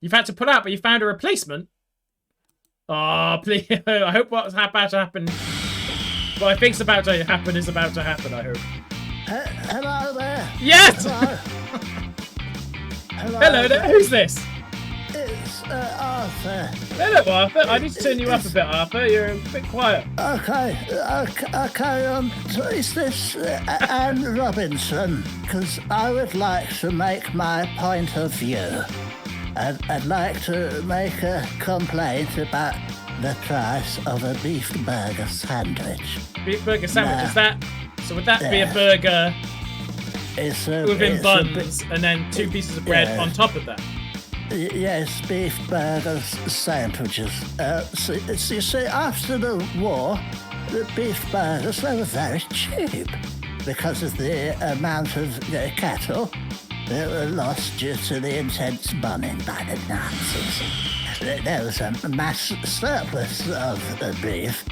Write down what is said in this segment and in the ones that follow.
You've had to pull out, but you found a replacement? Oh, please. I hope what's about to happen... What I think's about to happen is about to happen, I hope. Hello there. Yes! Hello. Hello there. Who's this? It's Arthur. Hello, Arthur. I need to turn you up a bit, Arthur. You're a bit quiet. Okay, I'll carry on. So is this Anne Robinson? Because I would like to make my point of view. I'd like to make a complaint about the price of a beef burger sandwich. Beef burger sandwich, Nah. is that... So would that be a burger within it's buns and then 2 pieces of bread on top of that? Yes, beef burgers sandwiches. So you see, after the war, the beef burgers, they were very cheap because of the amount of cattle that were lost due to the intense bombing by the Nazis. There was a mass surplus of beef.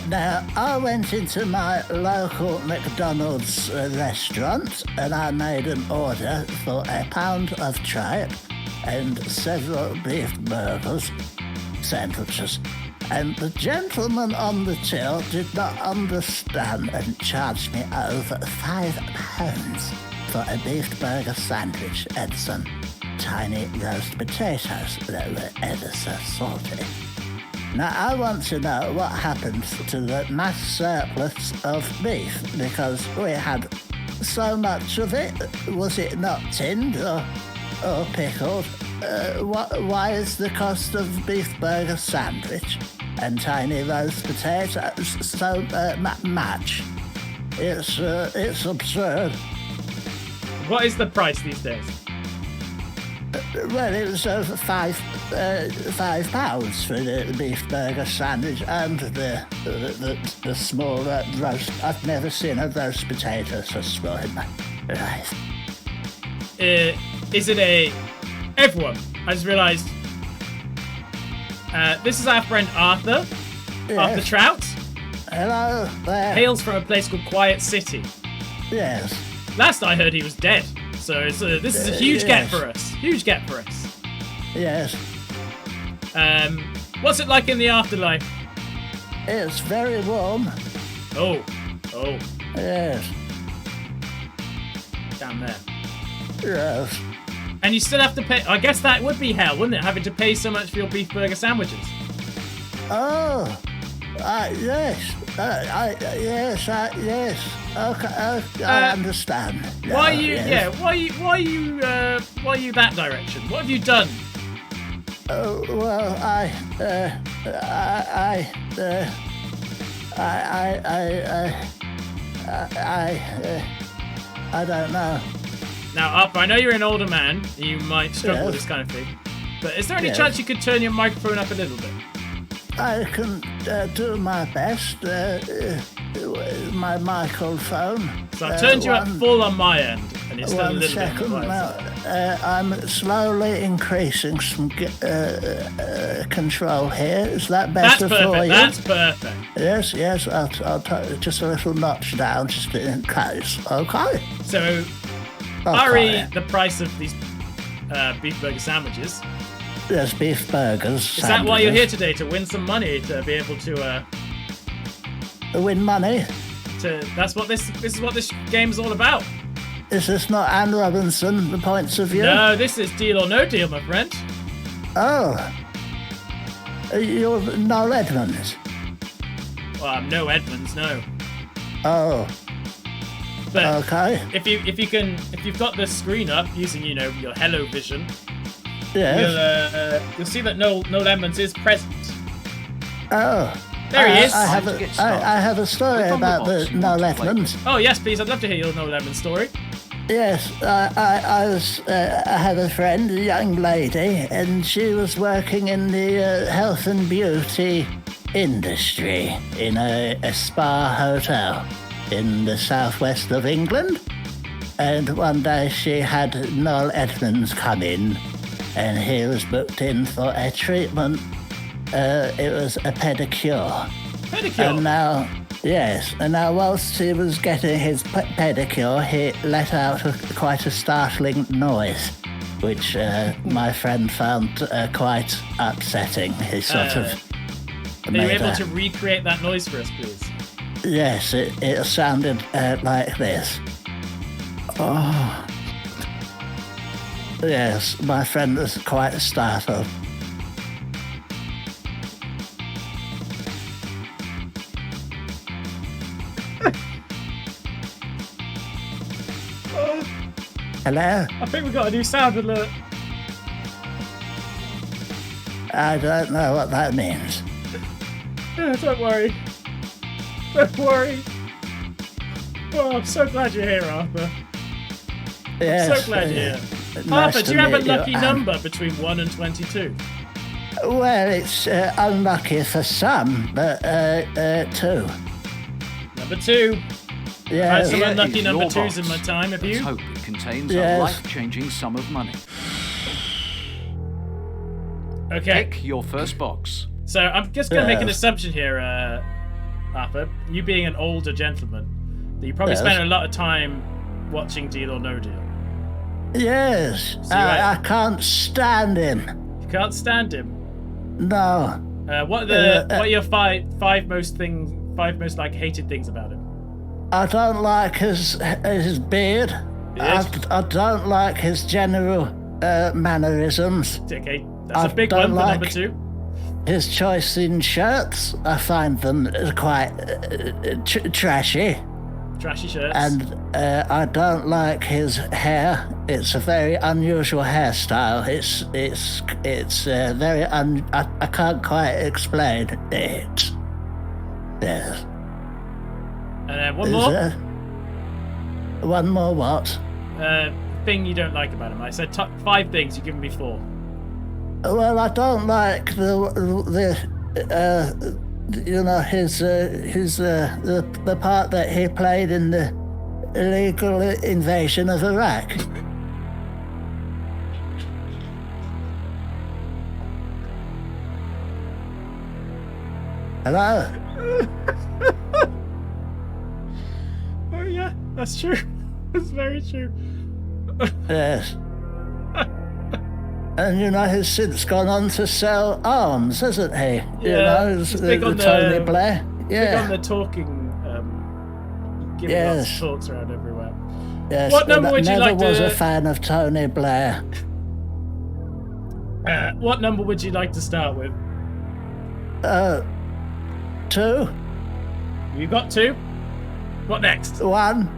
Now, I went into my local McDonald's restaurant and I made an order for a pound of trout and several beef burgers, sandwiches. And the gentleman on the till did not understand and charged me over £5 for a beef burger sandwich and some tiny roast potatoes that were ever so salty. Now, I want to know what happened to the mass surplus of beef, because we had so much of it. Was it not tinned or pickled? Why is the cost of beef burger sandwich and tiny roast potatoes so much? It's absurd. What is the price these days? Well, it was over £5 for the beef burger sandwich and the small roast. I've never seen a roast potato so small in my life. Is it a... Everyone, I just realised... this is our friend Arthur. Yes. Arthur Trout. Hello there. Hails from a place called Quiet City. Yes. Last I heard, he was dead. So this is a huge get for us. Huge get for us. Yes. What's it like in the afterlife? It's very warm. Oh. Yes. Down there. Yes. And you still have to pay... I guess that would be hell, wouldn't it? Having to pay so much for your beef burger sandwiches. Oh. Yes. Yes. Okay. I understand. Why are you? Yes. Yeah. Why are you that direction? What have you done? Well, I don't know. Now, Arthur, I know you're an older man. You might struggle with this kind of thing. But is there any chance you could turn your microphone up a little bit? I can do my best. My microphone. So I've turned you up full on my end, and it's still a little bit on the right side. I'm slowly increasing some control here. Is that better for you? That's perfect. Yes. I'll just a little notch down, just in case. Okay. So, Barry, the price of these beef burger sandwiches. Yes, beef burgers. Is that why you're here today, to win some money, to be able to win money? That's what this is what this game's all about. Is this not Anne Robinson, the points of view? No, this is Deal or No Deal, my friend. Oh. You're Noel Edmonds? Well, I'm no Edmonds, no. Oh. But okay. If you've got the screen up using your Hello Vision, yes. You'll see that Noel Edmonds is present. Oh. There he is. I have a story about the Noel Edmonds. Oh yes, please. I'd love to hear your Noel Edmonds story. Yes, I had a friend, a young lady, and she was working in the health and beauty industry in a spa hotel in the southwest of England. And one day she had Noel Edmonds come in, and he was booked in for a treatment. It was a pedicure. Pedicure? And now whilst he was getting his pedicure, he let out quite a startling noise. which my friend found quite upsetting. He sort of Are you able to recreate that noise for us, please? Yes, it sounded like this. Oh. Yes, my friend was quite startled. Hello? I think we've got a new sound alert. I don't know what that means. Don't worry. Don't worry. Oh, I'm so glad you're here, Arthur. Yes, I'm so glad you're here. nice Arthur, to do you have a meet lucky you. number between 1 and 22? Well, it's unlucky for some, but 2. Number 2. I had Yes, some Here unlucky is number your 2s in box. my time, have Let's you? hope it contains Yes. a life-changing sum of money. Okay. Pick your first box. So I'm just going to make an Yes. assumption here, Arthur. You being an older gentleman, that you probably Yes. spent a lot of time watching Deal or No Deal. yes. So you had- I can't stand him. You can't stand him. No. What are your five most like hated things about him? I don't like his beard. I don't like his general mannerisms. Okay, that's I a big don't one for number like- 2. His choice in shirts, I find them quite trashy. Trashy shirts. And I don't like his hair. It's a very unusual hairstyle. It's very I can't quite explain it. Yes. And then one Is more there one more what? thing you don't like about him. I said 5 things. You've given me 4. Well, I don't like the you know his the part that he played in the illegal invasion of Iraq. Hello? Oh yeah, that's true. That's very true. Yes. And you know, he's since gone on to sell arms, hasn't he? You Yeah, know, he's big on Tony the- Blair. Big Yeah. on the talking, giving lots of Yes. talks around everywhere. Yes. What number but would you never like was to- a fan of Tony Blair. What number would you like to start with? 2, You got 2. What next? 1,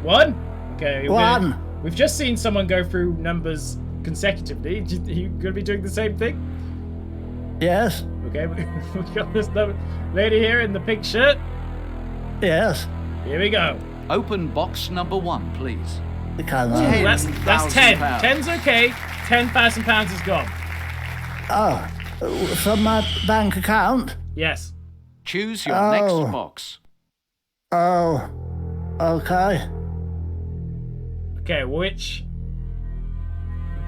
1. Okay. 1. We've just seen someone go through numbers consecutively. Are you going to be doing the same thing? Yes. Okay. We got this lady here in the pink shirt. Yes. Here we go. Open box number 1, please. Come on. Hey. That's 10. £10,000. 10's okay. £10,000 is gone. Oh, from my bank account? Yes. Choose your Oh. next box. Oh, okay. Okay, which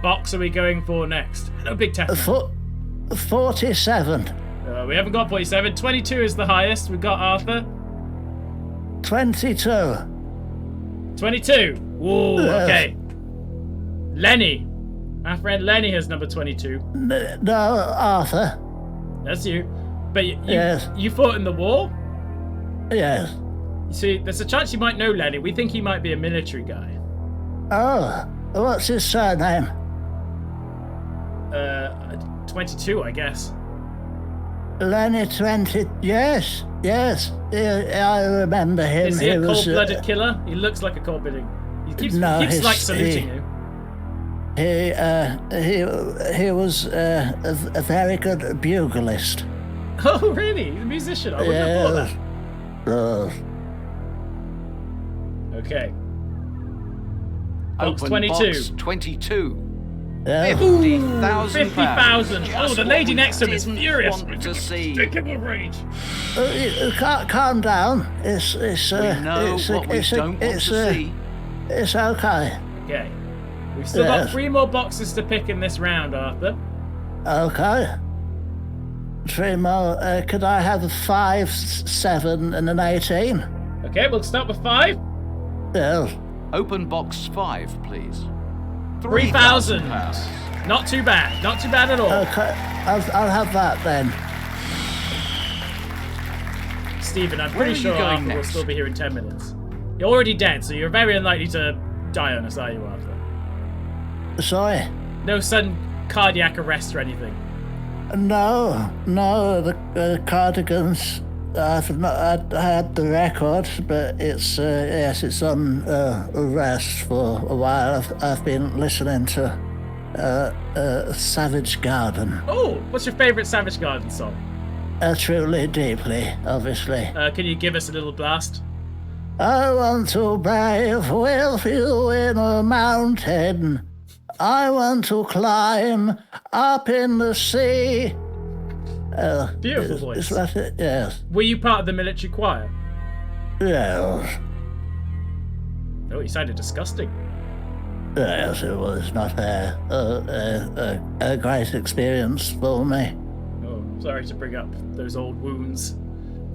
box are we going for next? Hello, Big Tech. 47, We haven't got 47. 22 is the highest. We've got Arthur. 22. 22. Ooh, Yes. okay. Lenny. Our friend Lenny has number 22. No, Arthur. That's you. But Yes. you fought in the war? Yes. You see, there's a chance you might know Lenny. We think he might be a military guy. Oh, what's his surname? 22, I guess. Lenny 20. Yes, yes. Yeah, I remember him. Is he a was, cold-blooded killer? He looks like a cold-blooded. He keeps, No, he keeps he's- like saluting you. he was a very good bugleist. Oh, really? He's a musician. I wouldn't have thought that. Okay. Box Open 22. box 22. Yeah. £50,000. 50,000. Oh, Just the what lady we next to him is didn't furious. want to see. Thinking of rage. Calm down. It's We know what we don't want to see. It's okay. Okay. We've still got Yes. 3 more boxes to pick in this round, Arthur. Okay. 3 more. Could I have a 5, 7, and an 18? Okay, we'll start with 5. Yes. Open box 5, please. 3,000. pounds. Not too bad. Not too bad at all. Okay, I'll have that then. Stephen, I'm Where pretty are you sure going Arthur will next? still be here in 10 minutes. You're already dead, so you're very unlikely to die on us, are you, Arthur? Sorry? No sudden cardiac arrest or anything. No, the cardigans. I've not had the record, but it's yes, it's on rest for a while. I've been listening to Savage Garden. Oh, what's your favourite Savage Garden song? Truly, deeply, obviously. Can you give us a little blast? I want to bathe with you in a mountain. I want to climb up in the sea. Beautiful voice. Is that it? Yes. Were you part of the military choir? Yes. Oh, you sounded disgusting. Yes, it was not a great experience for me. Oh, sorry to bring up those old wounds.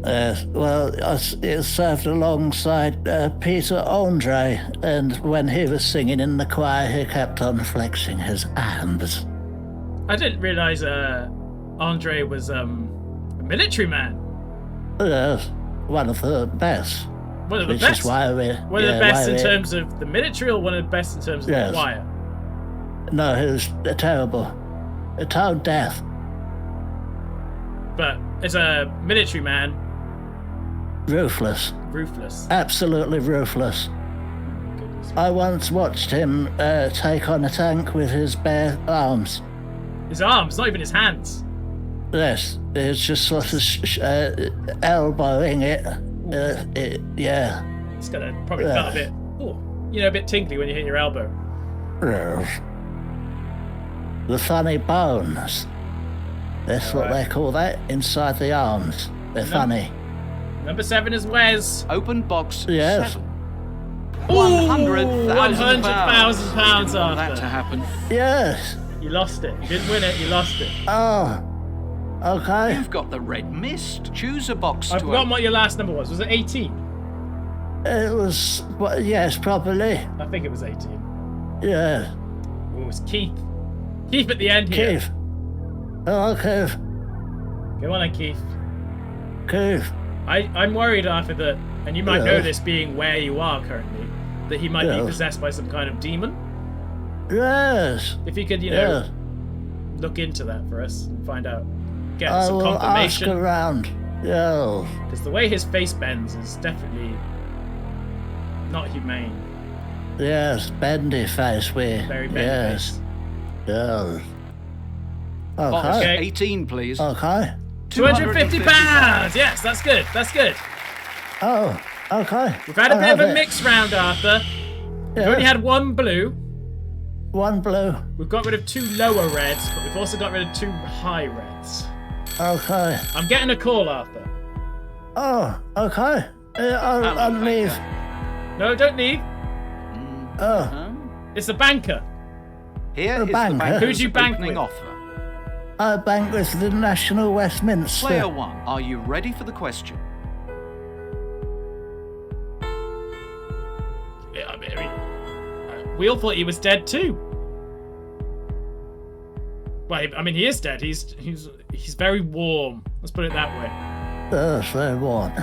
Yes, well, it served alongside Peter Andre, and when he was singing in the choir, he kept on flexing his arms. I didn't realise Andre was a military man. Yes, one of the best. One of the Which best. is why we... One of the best in terms of the military, or one of the best in terms of the Yes. choir? No, he was terrible. A tone deaf. But as a military man, Ruthless. ruthless. Absolutely ruthless. Goodness. I once watched him take on a tank with his bare arms. His arms, not even his hands. Yes, it's just sort of elbowing it. Yeah. It's gonna probably felt a bit, a bit tingly when you hit your elbow. Yes. The funny bones. That's what they call that, inside the arms. They're funny. Number 7 is Wes. Open box Yes. 7. Ooh, 100,000 £100,000, pounds. That Arthur. to happen. Yes. You lost it. You didn't win it, you lost it. Oh. Okay. You've got the red mist. Choose a box I've to forgotten open. what your last number was. Was it 18? It was, well, yes, probably. I think it was 18. Yeah. Oh, it was Keith. Keith at the end here. Keith. Oh, Keith. Go on then, Keith. Keith. I'm worried, Arthur, that, and you might know Yeah. this being where you are currently, that he might be Yeah. possessed by some kind of demon. Yes. If you could, Yes. look into that for us and find out. Get I some will ask confirmation. around. Yes. Because the way his face bends is definitely not humane. Yes, bendy face we. Very bendy Yes. face. Yes. Box Okay. 18, please. Okay. £250! Yes, that's good. That's good. Oh, okay. We've had a I'll bit of have a it. mix round, Arthur. We've Yes. only had one blue. One blue. We've got rid of 2 lower reds, but we've also got rid of 2 high reds. Okay. I'm getting a call, Arthur. Oh, okay. I'll leave. No, don't leave. Oh, Huh? It's the banker. Here The is banker. the banker's Who'd you bank opening with? offer. I bank with the National Westminster. Player 1, are you ready for the question? Yeah, I mean, we all thought he was dead too. Well, I mean, he is dead. He's very warm. Let's put it that way. Yes, they want.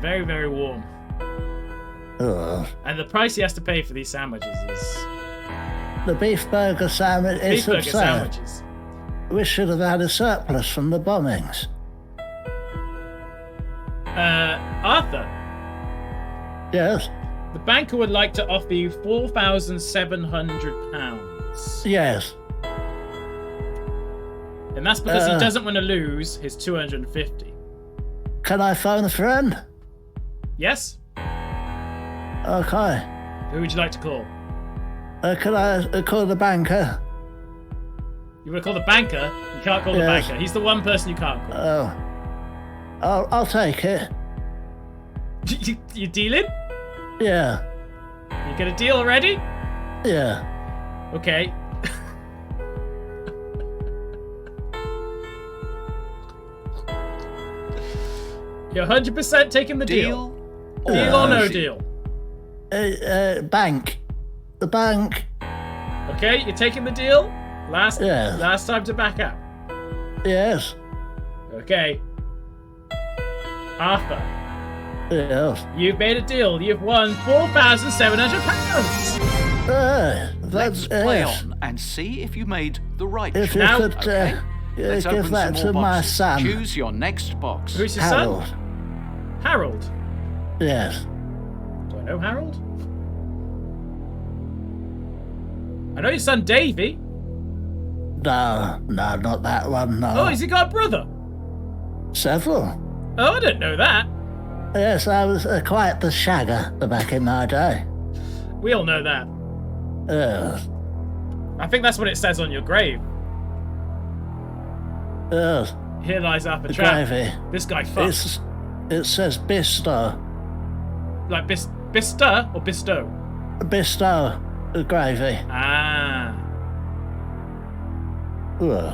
Very, very warm. And the price he has to pay for these sandwiches is The beef burger sandwich beef is burger absurd. sandwiches. We should have had a surplus from the bombings. Arthur, Yes. the banker would like to offer you £4,700. Yes. And that's because he doesn't want to lose his 250. Can I phone a friend? Yes? Okay. Who would you like to call? Can I call the banker? You want to call the banker? You can't call the Yes. banker. He's the one person you can't call. Oh. I'll take it. You dealing? Yeah. You get a deal already? Yeah. Okay. You're 100% taking the deal. Deal or no deal? Bank. The bank. Okay, you're taking the deal? Last time to back out. Yes. Okay. Arthur, Yes. you've made a deal. You've won £4,700. Let's play yes. on and see if you made the right If you choice. Now- could Okay. Let's give open that some to more my boxes. son, Choose your next box. Who's your Harold. son? Harold. Yes. Do I know Harold? I know your son Davy. No, not that one. No. Oh, has he got a brother? Several. Oh, I didn't know that. Yes, I was quite the shagger back in my day. We all know that. Yes. I think that's what it says on your grave. Yes. Here lies Arthur Trout. Gravy. This guy fucks. It says bestow. Like bestow or bestow? Bestow gravy. Ah. Ugh.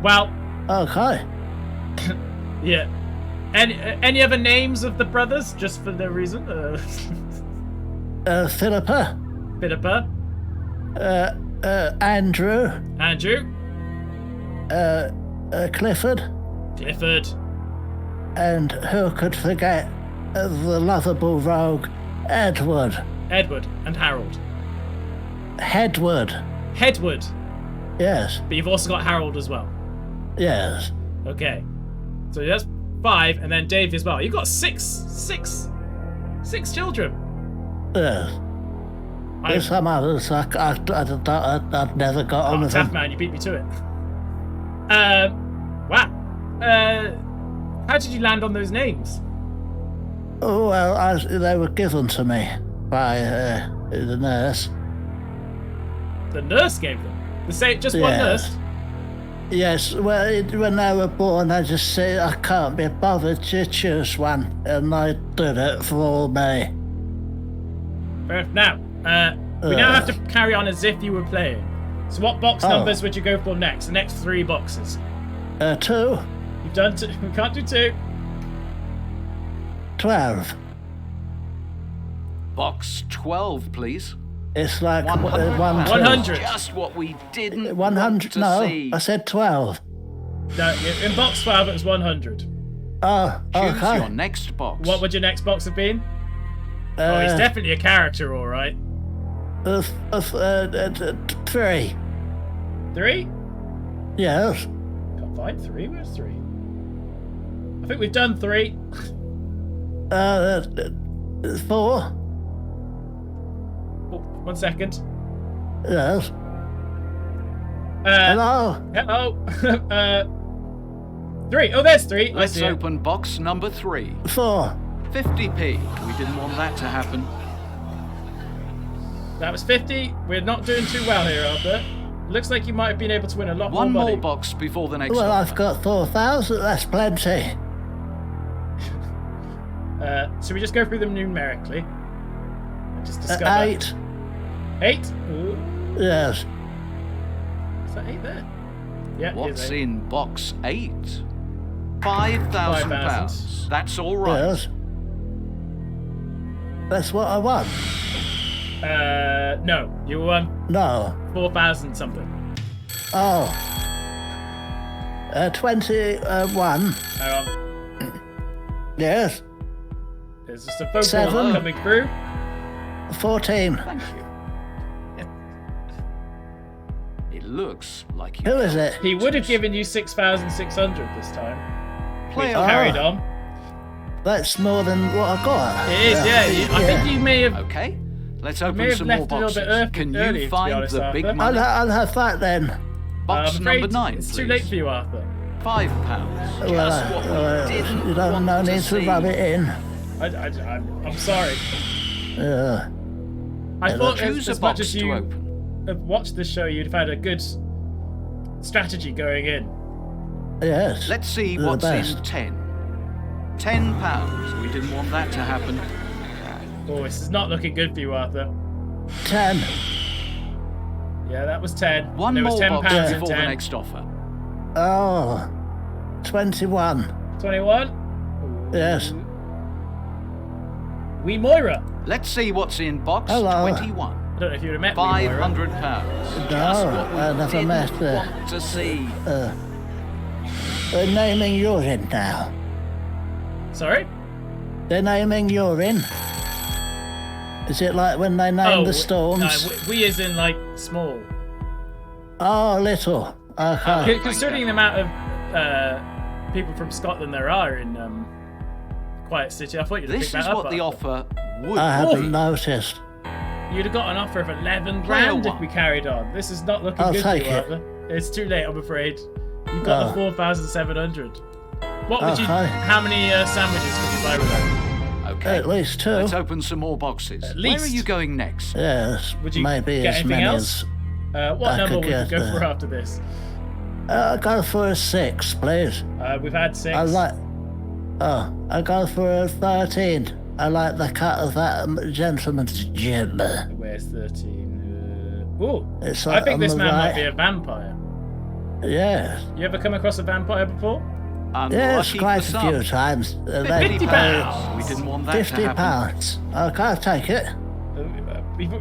Well, Okay. yeah. Any other names of the brothers? Just for no reason? Philippa. Philippa. Andrew. Andrew. Clifford. Clifford. And who could forget the lovable rogue Edward. Edward. And Harold. Hedward. Hedward. Yes. But you've also got Harold as well. Yes. Okay. So that's 5, and then Davy as well. You've got six children. Yes. There's some others I'd never got on with Tough them. man, you beat me to it. Wow. How did you land on those names? Oh, well, they were given to me by the nurse. The nurse gave them. Just one Yes. nurse. Yes, well, when they were born, I just said I can't be bothered to choose one, and they did it for me. Fair enough. Now, we now have to carry on as if you were playing. So what box numbers would you go for next? The next 3 boxes. 2, You've done 2. We can't do 2. 12. Box 12, please. It's like 100. 100. Just what we didn't 100. want to No, see. I said 12. No, in box 12 it was 100. Oh, Choose okay. your next box. What would your next box have been? Oh, he's definitely a character, all right. 3. 3? Yes. Can't find 3. Where's 3? I think we've done 3. 4. Oh, 1 second. Yes. Hello. Hello. 3. Oh, there's 3. Let's I see it. open box number 3. 4. 50p. We didn't want that to happen. That was 50. We're not doing too well here, Albert. Looks like you might have been able to win a lot One more more money. box before the next Well, offer. I've got 4,000. That's plenty. So we just go through them numerically. I just discovered 8. 8. Ooh. Yes. Is that 8 there? Yeah. What's here's 8. in box 8? £5,000. 5,000. That's all right. Yes. That's what I want. No. You won No. 4,000 something. Oh. 21. Hang on. Yes. There's just a phone 7. call coming through. 14. Thank you. It looks like you Who is it? He would have given you 6,600 this time. play We on. carried on. That's more than what I got. It is, yeah. I think you may have. Okay, let's may open have some more left a little boxes. bit Can early, to you be find honest, the big Arthur. money? I'll have that then. Box I'm afraid number 9, it's please. too late for you, Arthur. £5. Just what we didn't you don't want no to need see. to rub it in. I'm sorry. I thought Choose a as much box as to you open. have watched the show, you'd have had a good strategy going in. Yes. Let's see The what's best. in 10. £10. We didn't want that to happen. Oh, this is not looking good for you, Arthur. 10. Yeah, that was 10. One there was more £10 box in before the 10. next offer. Oh. 21. 21. Yes. Wee Moira. Let's see what's in box Hello. 21. don't know if you'd have met me, Moira. £500. Just No, what we I never didn't met her. want to see. They're naming urine now. Sorry? They're naming urine. Is it like when they name the storms? No, we as in, like, small. Oh, little. Okay. Considering the amount of people from Scotland there are in Quiet City, I thought you'd have This picked is that up. what the Arthur. offer would I haven't be. noticed. You'd have got an offer of 11 Player grand if one. we carried on. This is not looking I'll good for take you, it. Arthur. It's too late, I'm afraid. You've got the 4,700. What would you? Okay. How many sandwiches could you buy with that? Okay. At least 2. Let's open some more boxes. At Where are least. you going next? Yes, Would you maybe get as anything many else? What I number could would you get go there. for after this? as. Go for a 6, please. We've had 6. I like. Oh, I go for a 13. I like the cut of that gentleman's jib. Where's 13? Ooh, It's I think on this the man might right. be a vampire. Yes, You ever come across a vampire before? yes, Unlucky quite for a few some. times. They £50. pay We didn't want that to 50 happen. pounds. Okay, I'll take it.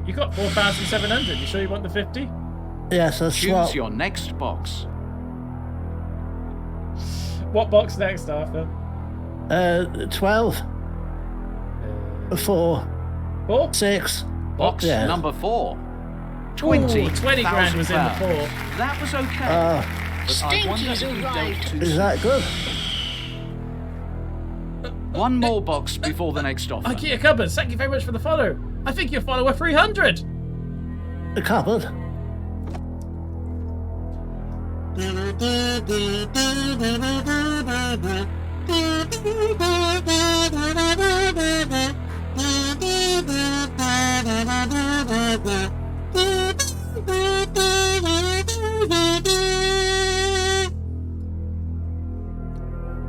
You got 4,700. You sure you want the 50? Yes, I'll swap. Choose your next box. What box next, Arthur? 12, 4, 4? 6. Box Yeah. number 4. Ooh, 20 20 grand was in the 4. That was okay. Oh, but I wonder if you dealt too is soon. that good? One more box before the next offer. Ikea cupboards, thank you very much for the follow. I think your follower 300. The cupboard.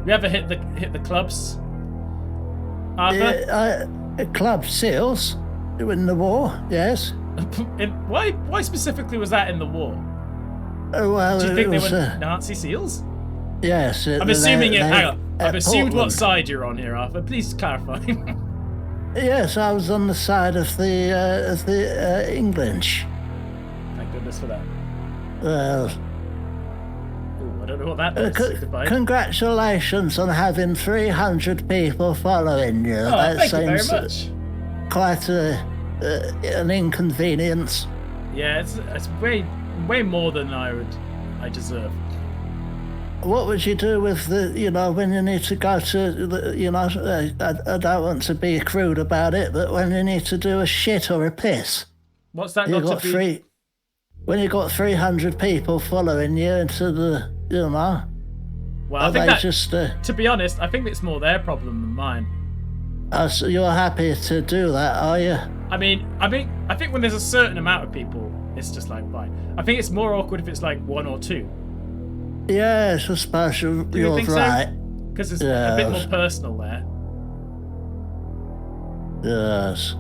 You ever hit the clubs, Arthur? Club seals in the war, yes. Why specifically was that in the war? Well, Do you think it they was, were Nazi seals? yes. I'm assuming it. Hang on. I've assumed what Portland. side you're on here, Arthur. Please clarify. Yes, I was on the side of the English. Thank goodness for that. Well, Ooh, I don't know what that does. signified. congratulations on having 300 people following you. Oh, That thank you very seems much. quite an inconvenience. Yeah, it's way more than I deserve. What would you do with when you need to go to I don't want to be crude about it, but when you need to do a shit or a piss, What's that you got got to be? when you got 300 people following you into the, Well, I are think they that. just, To be honest, I think it's more their problem than mine. so you're happy to do that, are you? I think when there's a certain amount of people, it's just like fine. I think it's more awkward if it's like 1 or 2. Yes, I suppose Do you you're think right. so? Because it's a bit more Yes. personal there. Yes.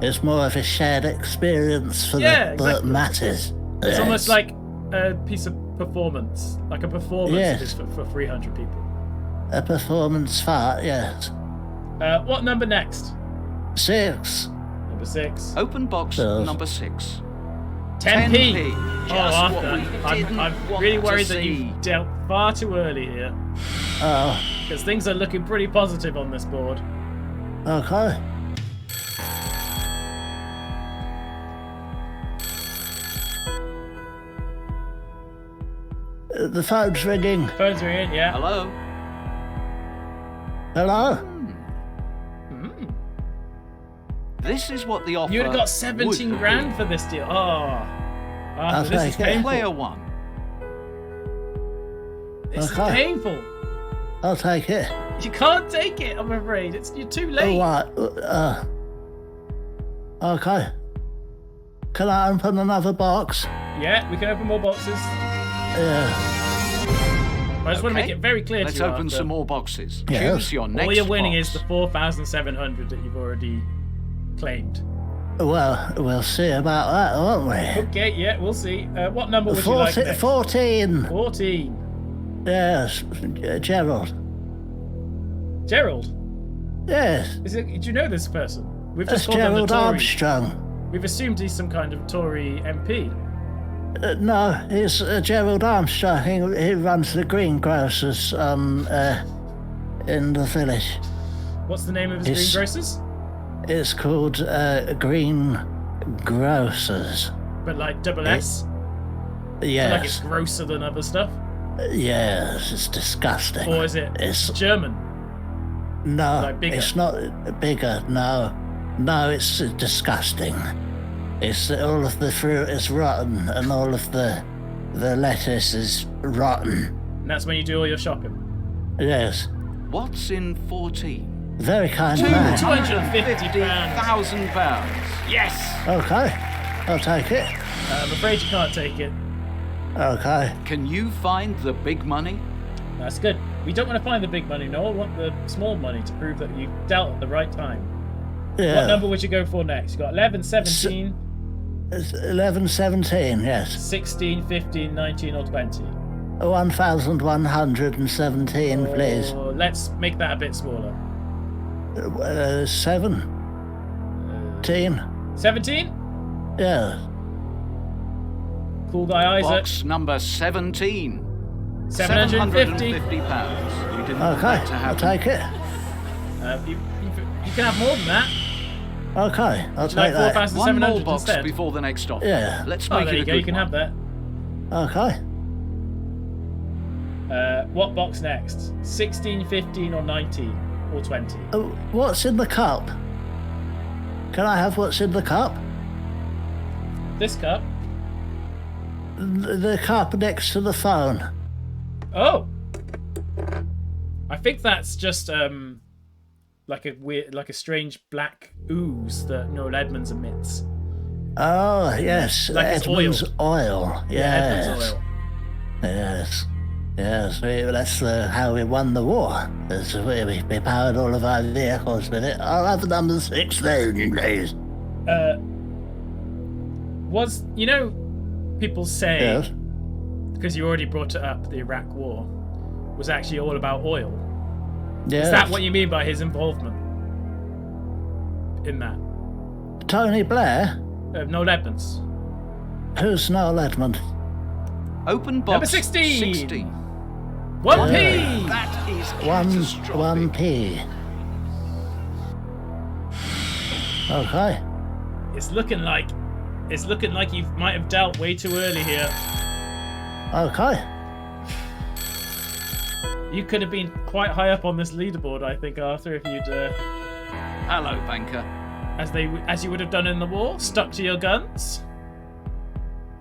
It's more of a shared experience for Yeah, that exactly. matters. It's Yes. almost like a piece of performance, like a performance Yes. it is for 300 people. A performance fart, yes. What number next? 6. Number 6. Open box Yes. number 6. 10p. 10p. Oh, Just what Arthur, we didn't I'm want really to worried that see. you dealt far too early here, Oh, because things are looking pretty positive on this board. okay. The phone's ringing. Phones are in, yeah. Hello? Hello? Mm. This is what the offer You'd have got 17 would grand be. for this deal. Oh, Arthur, this is take it. painful. Player 1. This is Okay. painful. I'll take it. You can't take it, I'm afraid. You're too late. Oh, right. Okay. Can I open another box? Yeah, we can open more boxes. Yeah. I just want to make Okay. it very clear Let's to you, open Arthur. some more boxes. Yes. Choose your next All you're winning box. is the 4,700 that you've already claimed. Well, we'll see about that, won't we? Okay, yeah, we'll see. What number would you like 14. next? 14. 14. Yes, Gerald. Gerald. Yes, Do you know this person? We've that's just called them Gerald the Tories. Armstrong. We've assumed he's some kind of Tory MP. No, he's Gerald Armstrong. He runs the greengrocers in the village. What's the name of his greengrocers? It's called Green Grocers. But like double S? Yes. So like it's grosser than other stuff? Yes, it's disgusting. Or is it It's German? no, Like bigger? it's not bigger. No, it's disgusting. It's all of the fruit is rotten, and all of the lettuce is rotten. And that's when you do all your shopping. Yes, What's in 14? very kind man. £250,000. Yes! Okay, I'll take it. I'm afraid you can't take it. Okay. Can you find the big money? That's good. We don't want to find the big money, no. We want the small money to prove that you dealt at the right time. Yeah. What number would you go for next? You got 11, 17, It's 11, 17, yes. 16, 15, 19, or 20. 1,117, please. Or let's make that a bit smaller. 17. 17? Yeah. Cool guy Isaac. Box number 17. £750. £750. You didn't want Okay, that to I'll happen. take it. You can have more than that. Okay, I'll Would you like take that. 1 more 4,700 box instead? before the next offer. Yeah. Let's Oh, make there it you a go. good You can one. have that. Okay. What box next? 16, 15, or 19, or 20? What's in the cup? Can I have what's in the cup? This cup. The cup next to the phone. Oh, I think that's just like a weird, like a strange black ooze that Noel Edmonds emits. Oh, yes. Like it's Edmonds oil. Yes. Edmonds oil. Yes. Yes, that's how we won the war. That's we powered all of our vehicles with it. I'll have number 16, please. Was people say Yes. because you already brought it up, the Iraq War was actually all about oil. Yes. Is that what you mean by his involvement in that? Tony Blair? Noel Edmonds. Who's Noel Edmond? Open box Number 16. 16. 1p. That is One catastrophic. 1p. Okay. It's looking like you might have dealt way too early here. Okay. You could have been quite high up on this leaderboard, I think, Arthur, if you'd, Hello, banker. as you would have done in the war, stuck to your guns.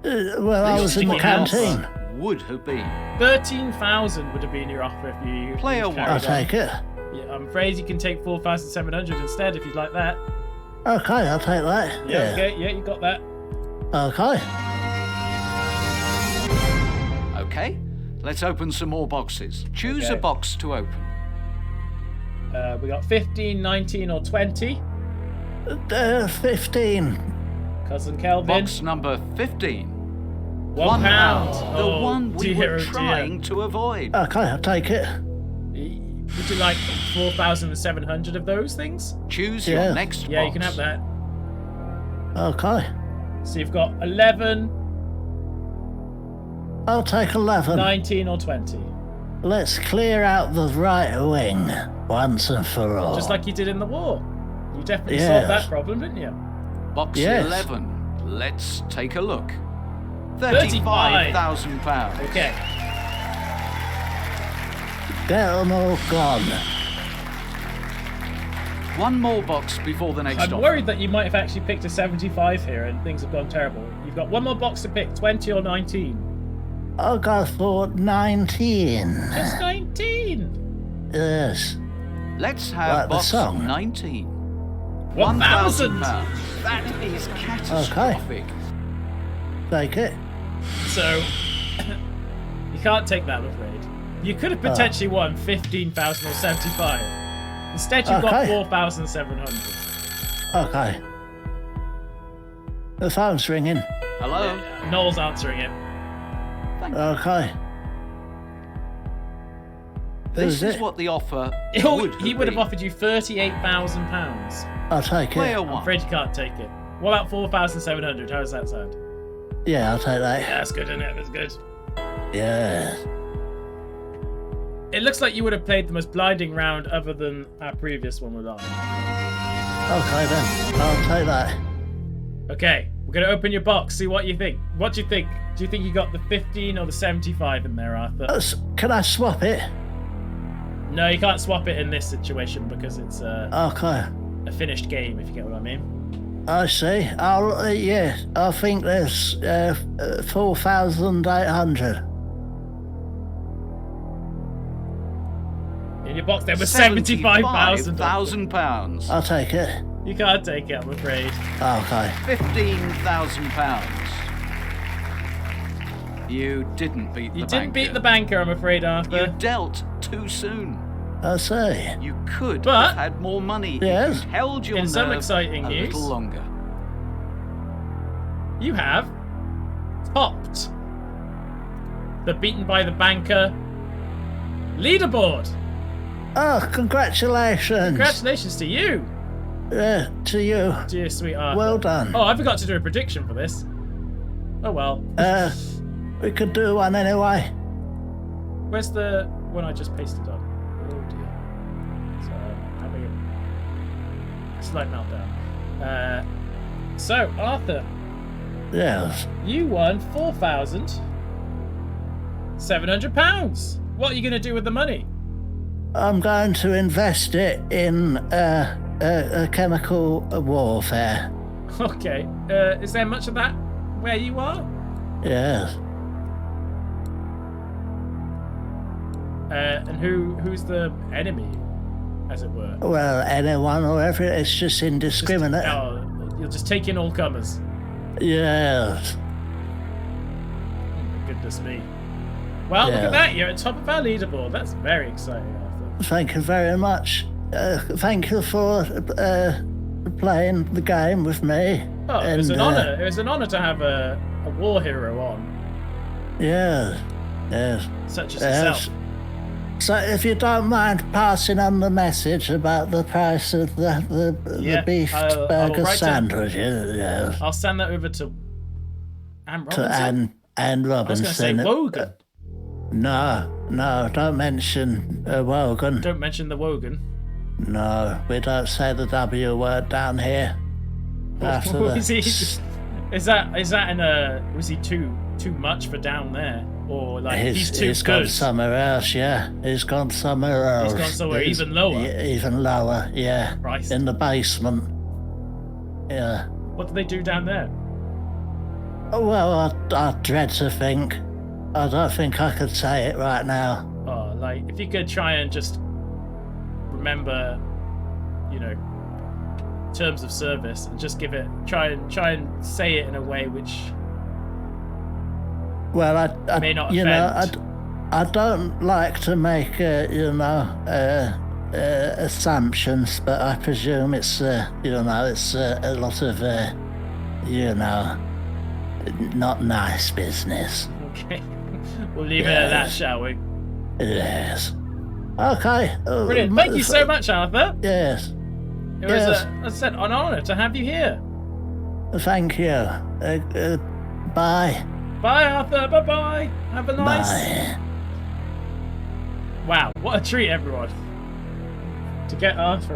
Well, I was in the Sticky house. canteen. Would have been. 13,000 would have been your offer if you. Player carried one. I'll on. take it. Yeah, I'm afraid you can take 4,700 instead if you'd like that. Okay, I'll take that. Yeah. Okay. Yeah, you got that. Okay. Okay, let's open some more boxes. Choose Okay. a box to open. We got 15, 19, or 20. 15. Cousin Kelvin. Box number 15. £1. The Oh, one we dear, were oh, dear. trying to avoid. Okay, I'll take it. Would you like 4,700 of those things? Choose Yeah. your next Yeah, box. you can have that. Okay. So you've got 11, I'll take 11. 19, or 20. Let's clear out the right wing once and for all. Just like you did in the war. You definitely Yes. solved that problem, didn't you? Box Yes. 11. Let's take a look. 35. £35,000. Okay. Get them all gone. One more box before the next I'm offer. worried that you might have actually picked a 75 here and things have gone terrible. You've got one more box to pick, 20 or 19. I'll go for 19. Just 19. Yes. Let's have Like the box song. 19. 1,000. £1,000. That is catastrophic. Take it. So, you can't take that, I'm afraid. You could have potentially won 15,000 or 75. Instead, you've got Okay. 4,700. Okay. The phone's ringing. Hello? Noel's answering it. Okay. This Who's is it? what the offer Oh, would he would have been. offered you £38,000. I'll take Player it. I'm one. afraid you can't take it. What about 4,700? How does that sound? Yeah, I'll take that. Yeah, that's good, isn't it? That's good. Yeah. It looks like you would have played the most blinding round other than our previous one with on. Okay then, I'll take that. Okay, we're gonna open your box. See what you think. What do you think? Do you think you got the 15 or the 75 in there, Arthur? Can I swap it? No, you can't swap it in this situation because it's Okay. a finished game. If you get what I mean. I see. Yeah, I think there's 4,800. In your box there was 75,000. £75,000. I'll take it. You can't take it, I'm afraid. Okay. £15,000. You didn't beat the banker. You didn't beat the banker, I'm afraid, Arthur. You dealt too soon. I see. You could But- have had more money Yes. if you'd held your In some nerve exciting a news. little longer. You have topped the beaten by the banker leaderboard. Oh, congratulations. Congratulations to you, To you. dear sweet Arthur. Well done. Oh, I forgot to do a prediction for this. Oh well. We could do one anyway. Where's the one I just pasted on? Oh dear. So having a slight meltdown. So Arthur, Yes. you won £4,700. What are you going to do with the money? I'm going to invest it in chemical warfare. Okay. Is there much of that where you are? Yes. And who's the enemy, as it were? Well, anyone or every, it's just indiscriminate. Oh, you'll just take in all comers. Yes. Goodness me. Well, look Yeah. at that. You're at top of our leaderboard. That's very exciting, Arthur. Thank you very much. Thank you for playing the game with me. Oh, it was And, an honour. It was an honour to have a war hero on, Yes. Yes. such as Yes. yourself. So if you don't mind passing on the message about the price of the Yeah, beef I will burger write it. sandwiches, yes. I'll send that over to Anne To Robinson. Anne I was going to say Robinson. Wogan. No, don't mention Wogan. Don't mention the Wogan. No, we don't say the W word down here. After the... Is he? Is that in a? Was he too much for down there, or like he's too he's good? gone somewhere else, yeah. He's gone somewhere else. He's gone somewhere even lower? Even lower, yeah. Christ. In the basement. Yeah. What do they do down there? Well, I dread to think. I don't think I could say it right now. Oh, like if you could try and just remember, terms of service and just try and say it in a way which Well, I may not you know, offend. I don't like to make assumptions, but I presume it's it's a lot of not nice business. Okay, we'll leave it at that, shall we? Yes. Okay. Brilliant. Thank you so much, Arthur. Yes. It was, Yes. as I said, an honour to have you here. Thank you. Bye. Bye, Arthur. Bye-bye. Have a nice... Bye. Wow, what a treat, everyone. To get Arthur